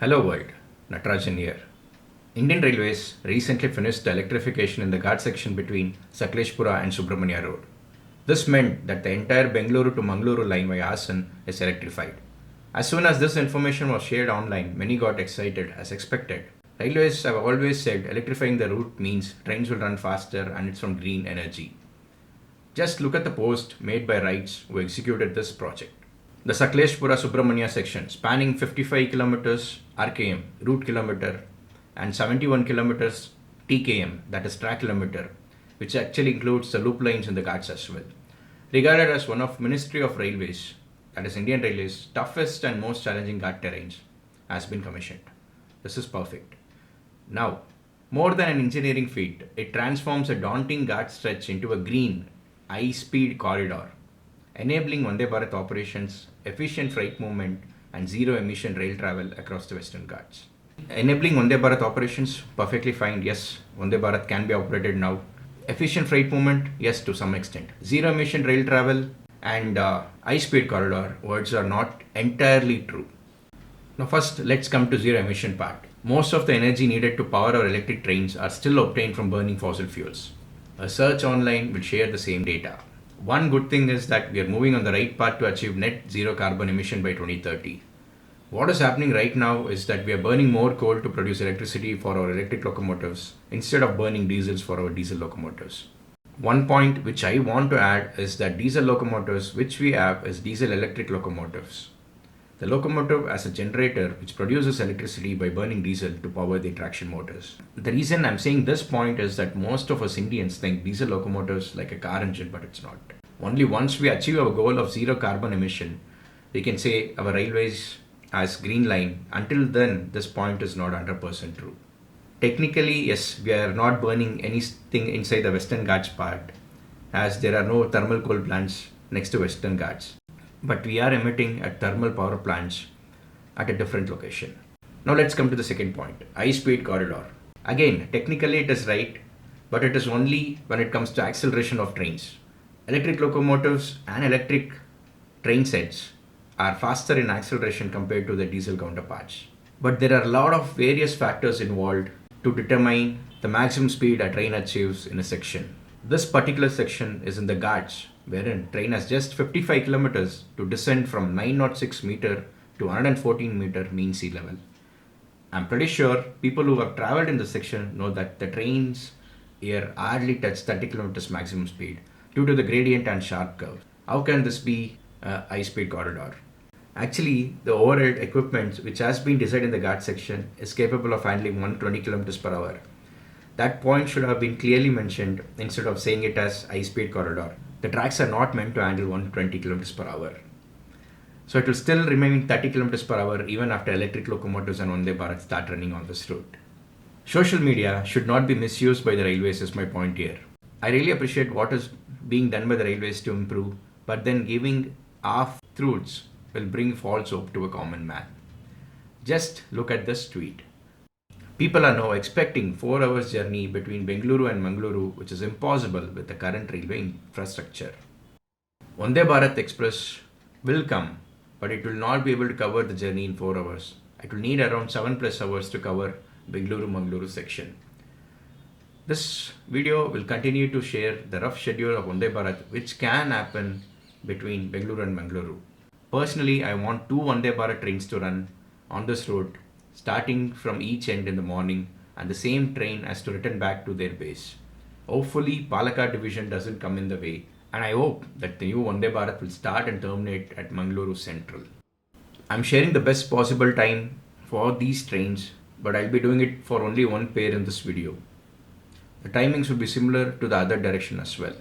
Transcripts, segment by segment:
Hello world, Natarajan here. Indian Railways recently finished the electrification in the Ghat section between Sakleshpura and Subramania Road. This meant that the entire Bengaluru to Mangaluru line via Hassan is electrified. As soon as this information was shared online, many got excited as expected. Railways have always said electrifying the route means trains will run faster and it's from green energy. Just look at the post made by Rights who executed this project. The Sakleshpura Subramania section, spanning 55 kilometers RKM, route kilometer, and 71 kilometers TKM, that is track kilometer, which actually includes the loop lines in the Ghats as well. Regarded as one of Ministry of Railways, that is Indian Railways, toughest and most challenging Ghat terrains, has been commissioned. This is perfect. Now, more than an engineering feat, it transforms a daunting Ghat stretch into a green, high-speed corridor, enabling Vande Bharat operations, efficient freight movement, and zero-emission rail travel across the Western Ghats. Enabling Vande Bharat operations, perfectly fine. Yes, Vande Bharat can be operated now. Efficient freight movement, yes, to some extent. Zero-emission rail travel and high-speed corridor, words are not entirely true. Now first, let's come to zero-emission part. Most of the energy needed to power our electric trains are still obtained from burning fossil fuels. A search online will share the same data. One good thing is that we are moving on the right path to achieve net zero carbon emission by 2030. What is happening right now is that we are burning more coal to produce electricity for our electric locomotives instead of burning diesels for our diesel locomotives. One point which I want to add is that diesel locomotives which we have is diesel electric locomotives. The locomotive has a generator which produces electricity by burning diesel to power the traction motors. The reason I'm saying this point is that most of us Indians think diesel locomotives like a car engine, but it's not. Only once we achieve our goal of zero carbon emission, we can say our railways has green line. Until then, this point is not 100% true. Technically, yes, we are not burning anything inside the Western Ghats part, as there are no thermal coal plants next to Western Ghats. But we are emitting at thermal power plants at a different location. Now let's come to the second point, high-speed corridor. Again, technically it is right, but it is only when it comes to acceleration of trains. Electric locomotives and electric train sets are faster in acceleration compared to the diesel counterparts. But there are a lot of various factors involved to determine the maximum speed a train achieves in a section. This particular section is in the Ghats, wherein train has just 55 kilometers to descend from 906 meter to 114 meter mean sea level. I'm pretty sure people who have traveled in this section know that the trains here hardly touch 30 kilometers maximum speed due to the gradient and sharp curve. How can this be a high-speed corridor? Actually, the overhead equipment which has been designed in the Ghat section is capable of handling 120 kilometers per hour. That point should have been clearly mentioned instead of saying it as high-speed corridor. The tracks are not meant to handle 120 km per hour. So it will still remain 30 km per hour even after electric locomotives and Vande Bharat start running on this route. Social media should not be misused by the railways is my point here. I really appreciate what is being done by the railways to improve, but then giving half-truths will bring false hope to a common man. Just look at this tweet. People are now expecting 4 hours journey between Bengaluru and Mangaluru, which is impossible with the current railway infrastructure. Vande Bharat Express will come, but it will not be able to cover the journey in 4 hours. It will need around 7 plus hours to cover Bengaluru-Mangaluru section. This video will continue to share the rough schedule of Vande Bharat, which can happen between Bengaluru and Mangaluru. Personally, I want 2 Vande Bharat trains to run on this route, starting from each end in the morning, and the same train has to return back to their base. Hopefully, Palakkad division doesn't come in the way, and I hope that the new Vande Bharat will start and terminate at Mangaluru Central. I'm sharing the best possible time for these trains, but I'll be doing it for only one pair in this video. The timings will be similar to the other direction as well.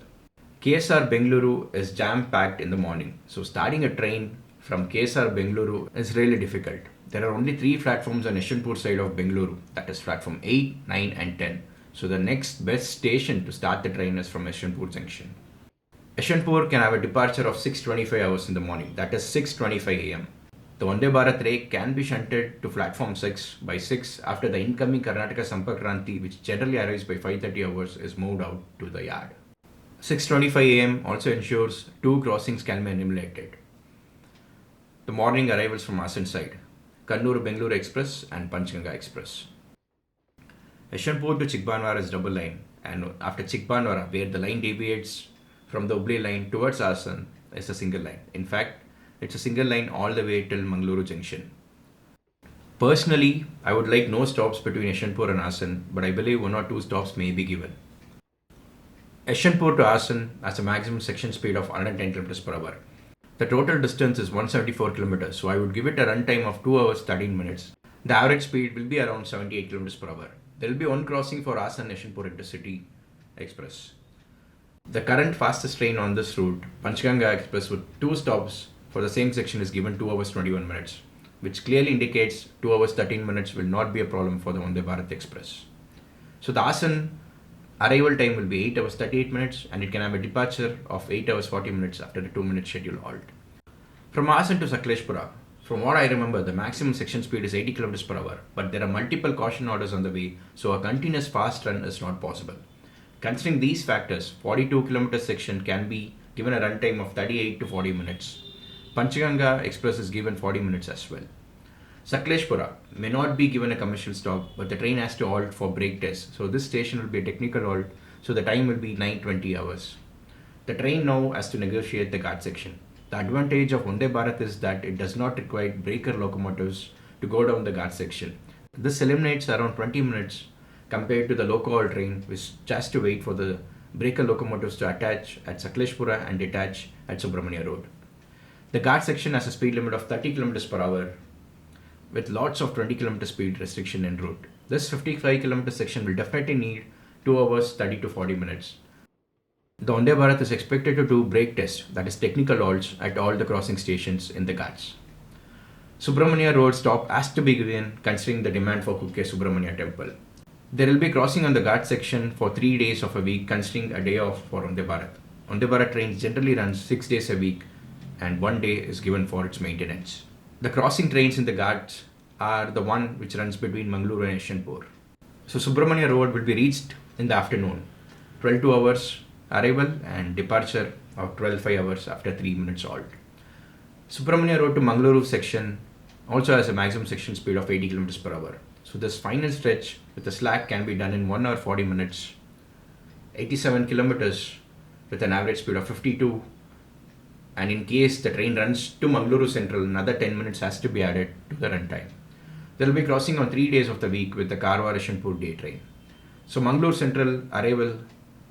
KSR Bengaluru is jam-packed in the morning, so starting a train from KSR Bengaluru is really difficult. There are only 3 platforms on Yeshwanthpur side of Bengaluru, that is platform 8, 9 and 10. So the next best station to start the train is from Yeshwanthpur junction. Yeshwanthpur can have a departure of 6:25 hours in the morning, that is 6:25 am. The Vande Bharat ray can be shunted to platform 6 by 6 after the incoming Karnataka Sampark Kranti, which generally arrives by 5:30 hours, is moved out to the yard. 6:25 am also ensures 2 crossings can be eliminated. The morning arrivals from Hassan side. Kannur-Bengaluru Express and Panchganga Express. Yeshwanthpur to Chikbanwara is double line, and after Chikbanwara, where the line deviates from the Hubli line towards Asan, is a single line. In fact, it's a single line all the way till Mangaluru junction. Personally, I would like no stops between Yeshwanthpur and Asan, but I believe one or two stops may be given. Yeshwanthpur to Asan has a maximum section speed of 110 km per hour. The total distance is 174 km, so I would give it a runtime of 2 hours 13 minutes. The average speed will be around 78 km per hour. There will be one crossing for Asan Yeshwanthpur Intercity Express. The current fastest train on this route, Panchganga Express, with 2 stops for the same section, is given 2 hours 21 minutes, which clearly indicates 2 hours 13 minutes will not be a problem for the Vande Bharat Express. So the Asan arrival time will be 8 hours 38 minutes, and it can have a departure of 8 hours 40 minutes after a 2-minute schedule halt. From Asan to Sakleshpura, from what I remember, the maximum section speed is 80 km per hour, but there are multiple caution orders on the way, so a continuous fast run is not possible. Considering these factors, 42 km section can be given a runtime of 38 to 40 minutes. Panchganga Express is given 40 minutes as well. Sakleshpura may not be given a commercial stop, but the train has to halt for brake test, so this station will be a technical halt, so the time will be 9:20 hours. The train now has to negotiate the Ghat section. The advantage of Vande Bharat is that it does not require breaker locomotives to go down the Ghat section. This eliminates around 20 minutes compared to the loco train, which has to wait for the breaker locomotives to attach at Sakleshpura and detach at Subramania Road. The Ghat section has a speed limit of 30 km per hour with lots of 20 km speed restriction en route. This 55 km section will definitely need 2 hours 30 to 40 minutes. The Vande Bharat is expected to do brake tests, that is technical halts, at all the crossing stations in the Ghats. Subramania Road stop has to be given considering the demand for Kukke Subramania temple. There will be crossing on the Ghat section for 3 days of a week, considering a day off for Vande Bharat. Vande Bharat trains generally runs 6 days a week, and 1 day is given for its maintenance. The crossing trains in the Ghats are the one which runs between Mangaluru and Yeshwanthpur. So Subramania Road will be reached in the afternoon, 12 hours arrival and departure of 12 hours after 3 minutes halt. Subramania Road to Mangaluru section also has a maximum section speed of 80 km per hour. So this final stretch with the slack can be done in 1 hour 40 minutes, 87 kilometers with an average speed of 52, and in case the train runs to Mangaluru Central, another 10 minutes has to be added to the runtime. There will be crossing on 3 days of the week with the Karwar-Yeshwanthpur day train. So Mangaluru Central arrival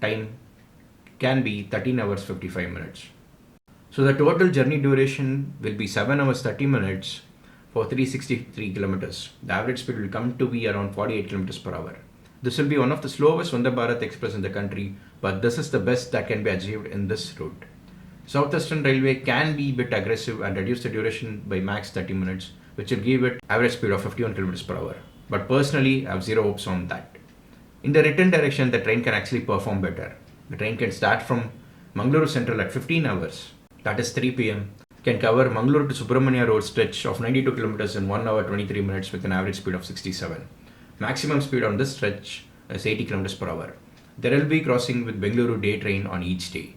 time can be 13 hours 55 minutes. So the total journey duration will be 7 hours 30 minutes for 363 kilometers. The average speed will come to be around 48 kilometers per hour. This will be one of the slowest Vande Bharat Express in the country, but this is the best that can be achieved in this route. Southeastern Railway can be a bit aggressive and reduce the duration by max 30 minutes, which will give it average speed of 51 kilometers per hour. But personally, I have zero hopes on that. In the return direction, the train can actually perform better. The train can start from Mangaluru Central at 15 hours, that is 3 pm, can cover Mangaluru to Subramania Road stretch of 92 kilometers in 1 hour 23 minutes with an average speed of 67. Maximum speed on this stretch is 80 kilometers per hour. There will be crossing with Bengaluru day train on each day.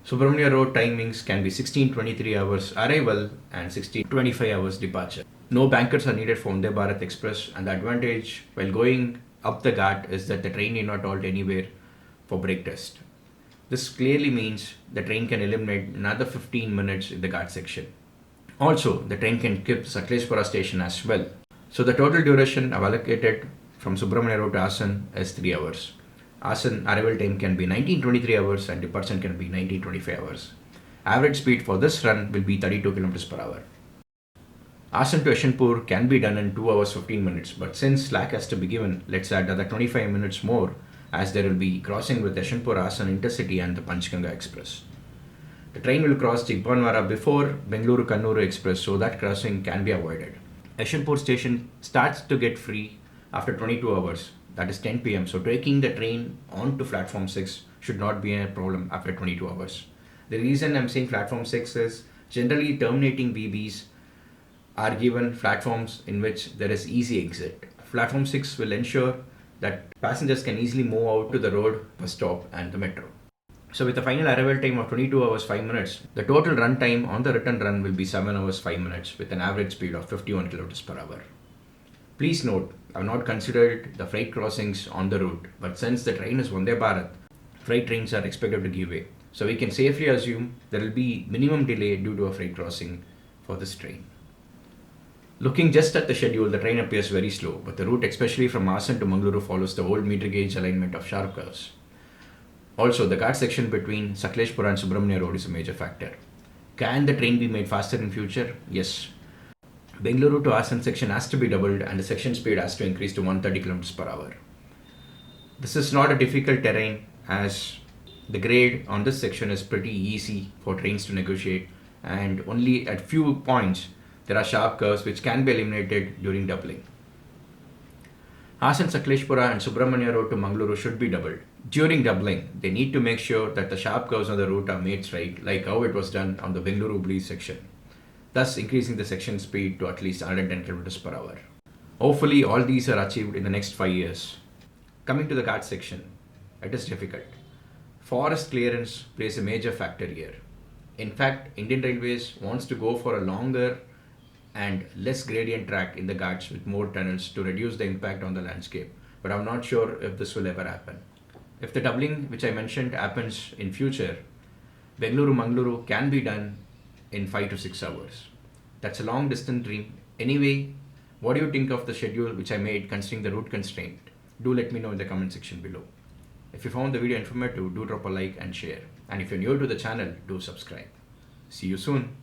Subramania Road timings can be 16:23 hours arrival and 16:25 hours departure. No bankers are needed for Vande Bharat Express, and the advantage while going up the Ghat is that the train need not halt anywhere for brake test. This clearly means the train can eliminate another 15 minutes in the Ghat section. Also, the train can skip Sakleshpura station as well. So the total duration I've allocated from Subramania Road to Asan is 3 hours. Asan arrival time can be 19:23 hours and departure can be 19:25 hours. Average speed for this run will be 32 km per hour. Asan to Yeshwanthpur can be done in 2 hours 15 minutes, but since slack has to be given, let's add another 25 minutes more, as there will be crossing with Yeshwanthpur Asan Intercity and the Panchganga Express. The train will cross Chikbanwara before Bengaluru Kannuru Express, so that crossing can be avoided. Yeshwanthpur station starts to get free after 22 hours, that is 10 pm, so taking the train onto platform 6 should not be a problem after 22 hours. The reason I'm saying platform 6 is generally terminating VBs are given platforms in which there is easy exit. Platform 6 will ensure that passengers can easily move out to the road, bus stop and the metro. So with a final arrival time of 22 hours 5 minutes, the total run time on the return run will be 7 hours 5 minutes with an average speed of 51 kilometers per hour. Please note, I have not considered the freight crossings on the route, but since the train is Vande Bharat, freight trains are expected to give way. So we can safely assume there will be minimum delay due to a freight crossing for this train. Looking just at the schedule, the train appears very slow, but the route, especially from Asan to Mangaluru, follows the old meter gauge alignment of sharp curves. Also, the Ghat section between Sakleshpura and Subramania Road is a major factor. Can the train be made faster in future? Yes. Bengaluru to Asan section has to be doubled and the section speed has to increase to 130 km per hour. This is not a difficult terrain as the grade on this section is pretty easy for trains to negotiate, and only at few points there are sharp curves which can be eliminated during doubling. Hasan Sakleshpura and Subramania Road to Mangaluru should be doubled. During doubling, they need to make sure that the sharp curves on the route are made straight, like how it was done on the Bengaluru section, thus increasing the section speed to at least 110 km per hour. Hopefully, all these are achieved in the next 5 years. Coming to the Ghat section, it is difficult. Forest clearance plays a major factor here. In fact, Indian Railways wants to go for a longer and less gradient track in the Ghats with more tunnels to reduce the impact on the landscape, but I'm not sure if this will ever happen. If the doubling which I mentioned happens in future, Bengaluru-Mangaluru can be done in 5 to 6 hours. That's a long distance dream. Anyway, what do you think of the schedule which I made considering the route constraint? Do let me know in the comment section below. If you found the video informative, do drop a like and share. And if you're new to the channel, do subscribe. See you soon.